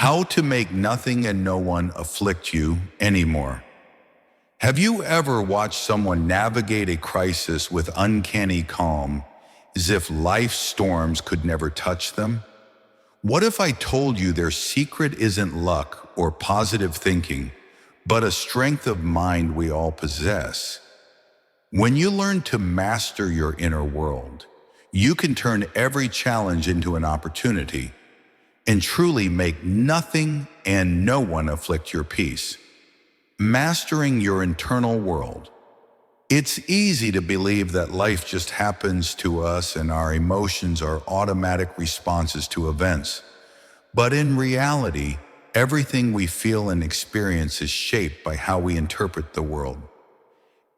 How to make nothing and no one afflict you anymore. Have you ever watched someone navigate a crisis with uncanny calm, as if life's storms could never touch them? What if I told you their secret isn't luck or positive thinking, but a strength of mind we all possess? When you learn to master your inner world, you can turn every challenge into an opportunity and truly make nothing and no one afflict your peace. Mastering your internal world. It's easy to believe that life just happens to us and our emotions are automatic responses to events. But in reality, everything we feel and experience is shaped by how we interpret the world.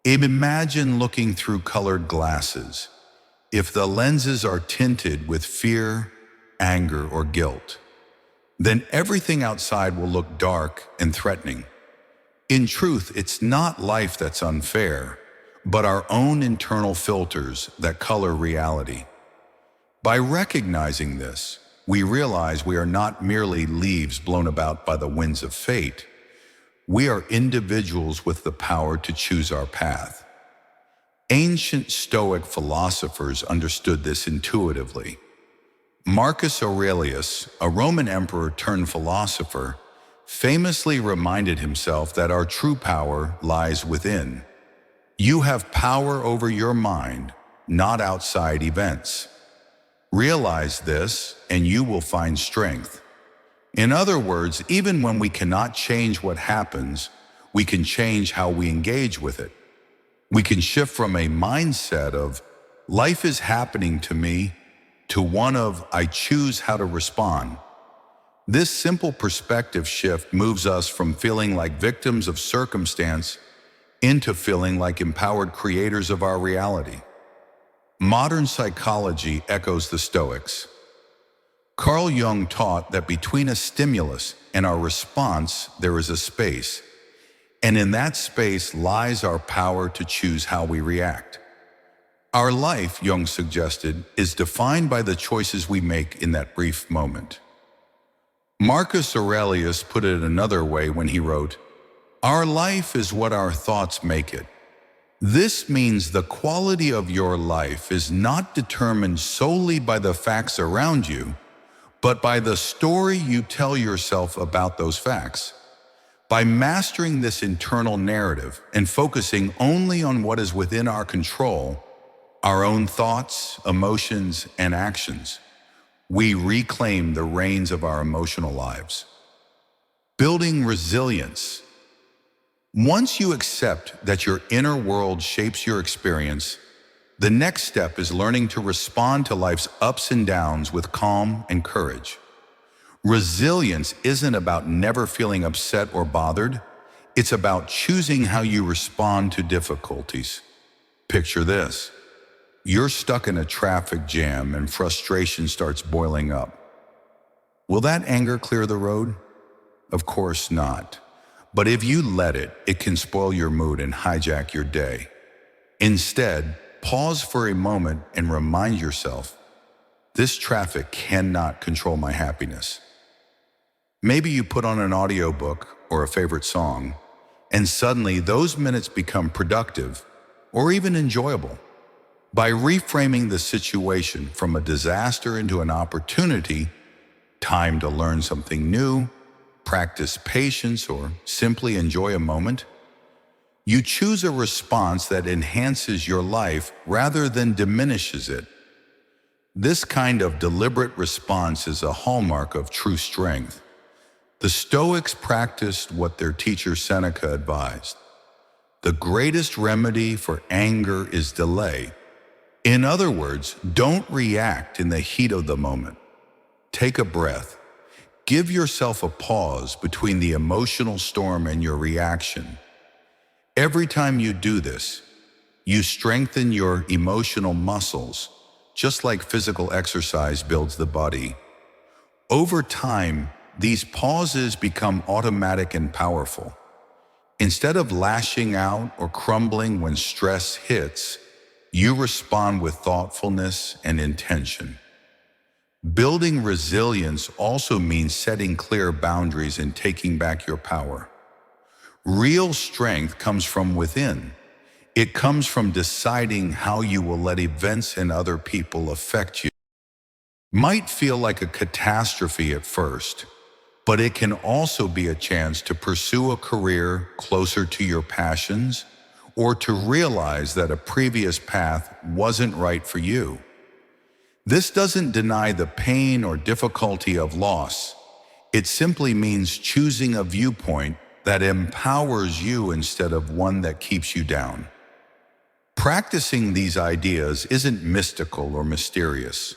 Imagine looking through colored glasses. If the lenses are tinted with fear, anger, or guilt, then everything outside will look dark and threatening. In truth, it's not life that's unfair, but our own internal filters that color reality. By recognizing this, we realize we are not merely leaves blown about by the winds of fate. We are individuals with the power to choose our path. Ancient Stoic philosophers understood this intuitively. Marcus Aurelius, a Roman emperor turned philosopher, famously reminded himself that our true power lies within. You have power over your mind, not outside events. Realize this, and you will find strength. In other words, even when we cannot change what happens, we can change how we engage with it. We can shift from a mindset of, life is happening to me, to one of, I choose how to respond. This simple perspective shift moves us from feeling like victims of circumstance into feeling like empowered creators of our reality. Modern psychology echoes the Stoics. Carl Jung taught that between a stimulus and our response, there is a space. And in that space lies our power to choose how we react. Our life, Jung suggested, is defined by the choices we make in that brief moment. Marcus Aurelius put it another way when he wrote, "Our life is what our thoughts make it." This means the quality of your life is not determined solely by the facts around you, but by the story you tell yourself about those facts. By mastering this internal narrative and focusing only on what is within our control, our own thoughts, emotions, and actions, we reclaim the reins of our emotional lives. Building resilience. Once you accept that your inner world shapes your experience, the next step is learning to respond to life's ups and downs with calm and courage. Resilience isn't about never feeling upset or bothered. It's about choosing how you respond to difficulties. Picture this. You're stuck in a traffic jam and frustration starts boiling up. Will that anger clear the road? Of course not. But if you let it, it can spoil your mood and hijack your day. Instead, pause for a moment and remind yourself, this traffic cannot control my happiness. Maybe you put on an audiobook or a favorite song, and suddenly those minutes become productive or even enjoyable. By reframing the situation from a disaster into an opportunity, time to learn something new, practice patience, or simply enjoy a moment, you choose a response that enhances your life rather than diminishes it. This kind of deliberate response is a hallmark of true strength. The Stoics practiced what their teacher Seneca advised. The greatest remedy for anger is delay. In other words, don't react in the heat of the moment. Take a breath. Give yourself a pause between the emotional storm and your reaction. Every time you do this, you strengthen your emotional muscles, just like physical exercise builds the body. Over time, these pauses become automatic and powerful. Instead of lashing out or crumbling when stress hits, you respond with thoughtfulness and intention. Building resilience also means setting clear boundaries and taking back your power. Real strength comes from within. It comes from deciding how you will let events and other people affect you. Might feel like a catastrophe at first, but it can also be a chance to pursue a career closer to your passions or to realize that a previous path wasn't right for you. This doesn't deny the pain or difficulty of loss. It simply means choosing a viewpoint that empowers you instead of one that keeps you down. Practicing these ideas isn't mystical or mysterious.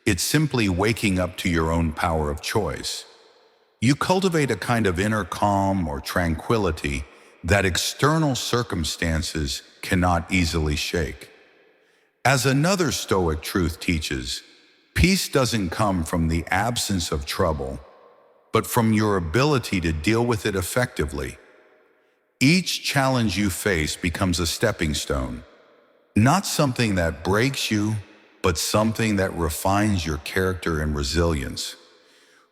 It's simply waking up to your own power of choice. You cultivate a kind of inner calm or tranquility that external circumstances cannot easily shake. As another Stoic truth teaches, peace doesn't come from the absence of trouble, but from your ability to deal with it effectively. Each challenge you face becomes a stepping stone, not something that breaks you, but something that refines your character and resilience.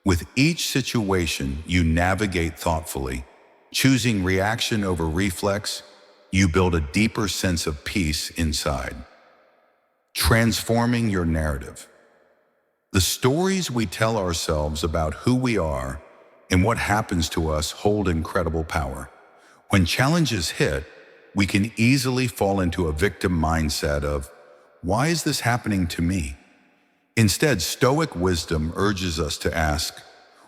With each situation, you navigate thoughtfully, choosing reaction over reflex. You build a deeper sense of peace inside. Transforming your narrative. The stories we tell ourselves about who we are and what happens to us hold incredible power. When challenges hit, we can easily fall into a victim mindset of, why is this happening to me? Instead, Stoic wisdom urges us to ask,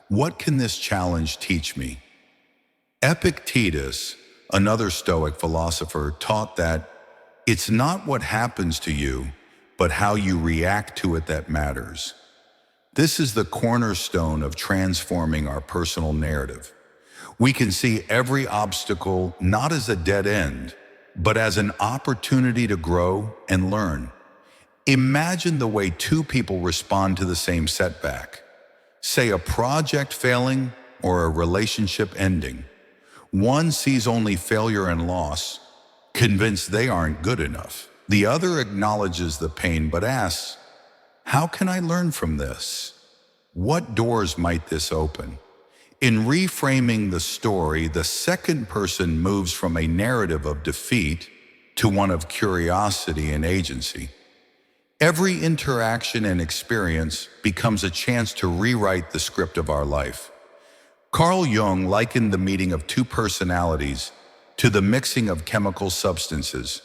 what can this challenge teach me? Epictetus, another Stoic philosopher, taught that it's not what happens to you, but how you react to it that matters. This is the cornerstone of transforming our personal narrative. We can see every obstacle not as a dead end, but as an opportunity to grow and learn. Imagine the way two people respond to the same setback. Say a project failing or a relationship ending. One sees only failure and loss, convinced they aren't good enough. The other acknowledges the pain but asks, how can I learn from this? What doors might this open? In reframing the story, the second person moves from a narrative of defeat to one of curiosity and agency. Every interaction and experience becomes a chance to rewrite the script of our life. Carl Jung likened the meeting of two personalities to the mixing of chemical substances.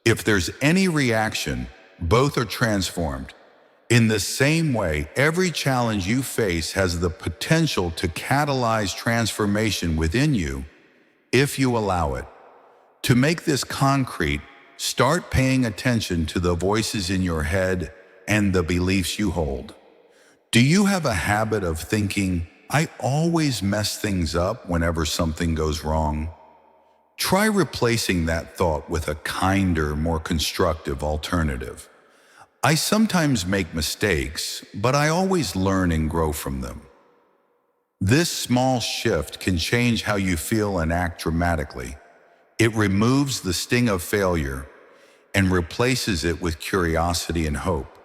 If there's any reaction, both are transformed. In the same way, every challenge you face has the potential to catalyze transformation within you if you allow it. To make this concrete, start paying attention to the voices in your head and the beliefs you hold. Do you have a habit of thinking, I always mess things up whenever something goes wrong? Try replacing that thought with a kinder, more constructive alternative. I sometimes make mistakes, but I always learn and grow from them. This small shift can change how you feel and act dramatically. It removes the sting of failure and replaces it with curiosity and hope.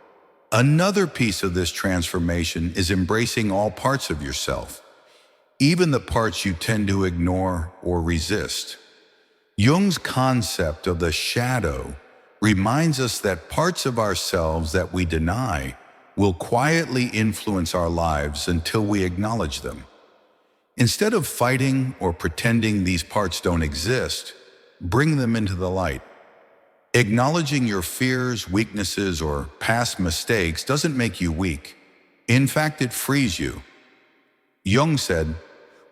Another piece of this transformation is embracing all parts of yourself, even the parts you tend to ignore or resist. Jung's concept of the shadow reminds us that parts of ourselves that we deny will quietly influence our lives until we acknowledge them. Instead of fighting or pretending these parts don't exist, bring them into the light. Acknowledging your fears, weaknesses, or past mistakes doesn't make you weak. In fact, it frees you. Jung said,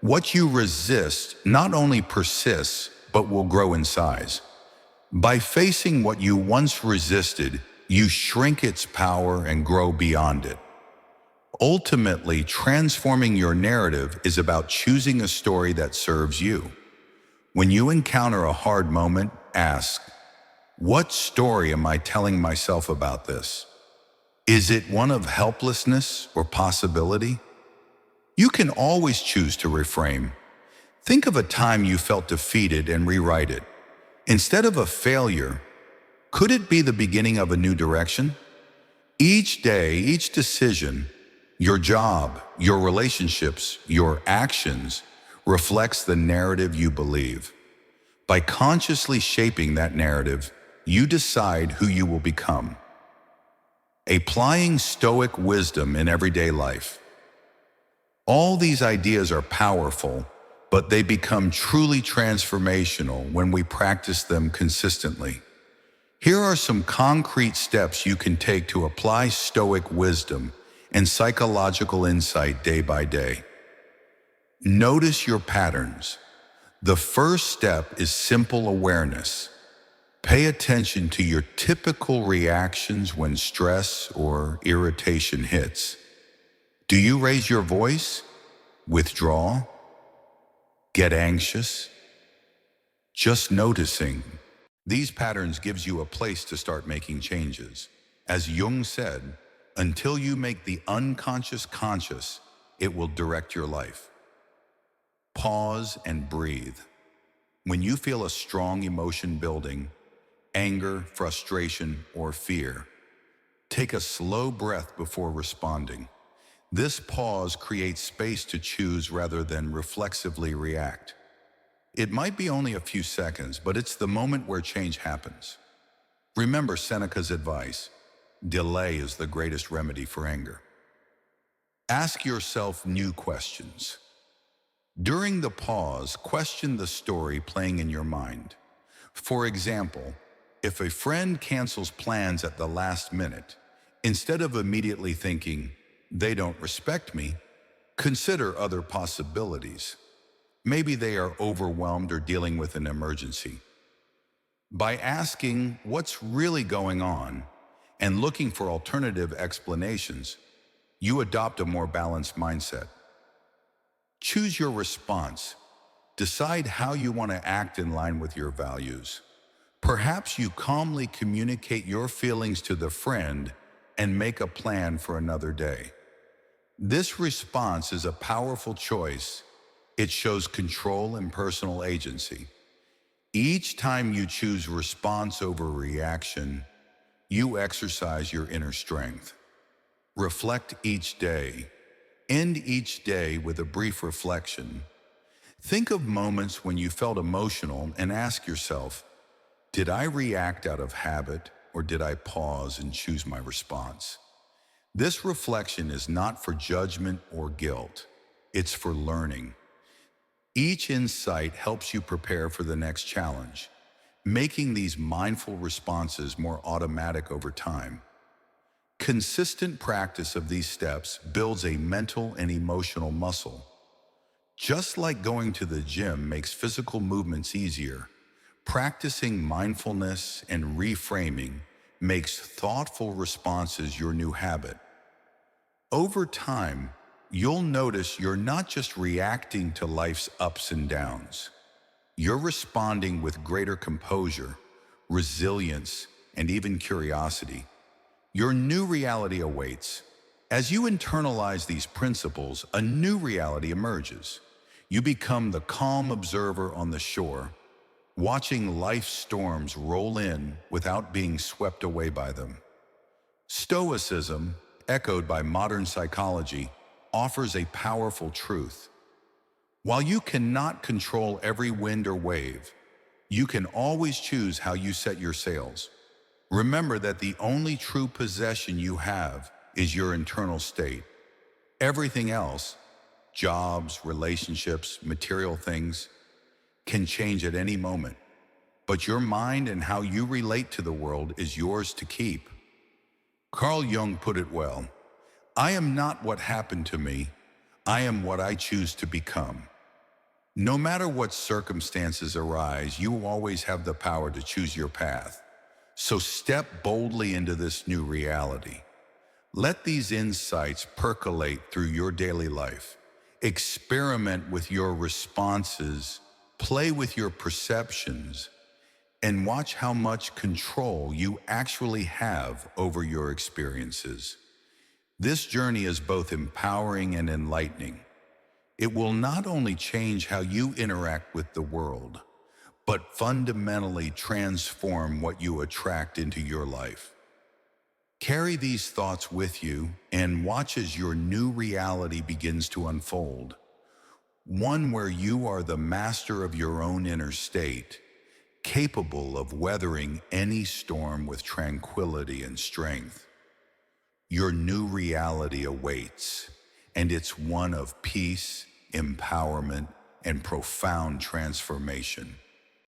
what you resist not only persists, but will grow in size. By facing what you once resisted, you shrink its power and grow beyond it. Ultimately, transforming your narrative is about choosing a story that serves you. When you encounter a hard moment, ask, what story am I telling myself about this? Is it one of helplessness or possibility? You can always choose to reframe. Think of a time you felt defeated and rewrite it. Instead of a failure, could it be the beginning of a new direction? Each day, each decision, your job, your relationships, your actions reflects the narrative you believe. By consciously shaping that narrative, you decide who you will become. Applying Stoic wisdom in everyday life. All these ideas are powerful, but they become truly transformational when we practice them consistently. Here are some concrete steps you can take to apply Stoic wisdom and psychological insight day by day. Notice your patterns. The first step is simple awareness. Pay attention to your typical reactions when stress or irritation hits. Do you raise your voice? Withdraw? Get anxious? Just noticing. These patterns gives you a place to start making changes. As Jung said, until you make the unconscious conscious, it will direct your life. Pause and breathe. When you feel a strong emotion building, anger, frustration, or fear, take a slow breath before responding. This pause creates space to choose rather than reflexively react. It might be only a few seconds, but it's the moment where change happens. Remember Seneca's advice: delay is the greatest remedy for anger. Ask yourself new questions. During the pause, question the story playing in your mind. For example, if a friend cancels plans at the last minute, instead of immediately thinking, "They don't respect me," consider other possibilities. Maybe they are overwhelmed or dealing with an emergency. By asking what's really going on and looking for alternative explanations, you adopt a more balanced mindset. Choose your response. Decide how you want to act in line with your values. Perhaps you calmly communicate your feelings to the friend and make a plan for another day. This response is a powerful choice. It shows control and personal agency. Each time you choose response over reaction, you exercise your inner strength. Reflect each day. End each day with a brief reflection. Think of moments when you felt emotional and ask yourself, did I react out of habit or did I pause and choose my response? This reflection is not for judgment or guilt. It's for learning. Each insight helps you prepare for the next challenge, making these mindful responses more automatic over time. Consistent practice of these steps builds a mental and emotional muscle. Just like going to the gym makes physical movements easier, practicing mindfulness and reframing makes thoughtful responses your new habit. Over time, you'll notice you're not just reacting to life's ups and downs. You're responding with greater composure, resilience, and even curiosity. Your new reality awaits. As you internalize these principles, a new reality emerges. You become the calm observer on the shore, watching life's storms roll in without being swept away by them. Stoicism, echoed by modern psychology, offers a powerful truth. While you cannot control every wind or wave, you can always choose how you set your sails. Remember that the only true possession you have is your internal state. Everything else, jobs, relationships, material things, can change at any moment. But your mind and how you relate to the world is yours to keep. Carl Jung put it well: I am not what happened to me, I am what I choose to become. No matter what circumstances arise, you always have the power to choose your path. So step boldly into this new reality. Let these insights percolate through your daily life. Experiment with your responses, play with your perceptions, and watch how much control you actually have over your experiences. This journey is both empowering and enlightening. It will not only change how you interact with the world, but fundamentally transform what you attract into your life. Carry these thoughts with you and watch as your new reality begins to unfold. One where you are the master of your own inner state, capable of weathering any storm with tranquility and strength. Your new reality awaits, and it's one of peace, empowerment, and profound transformation.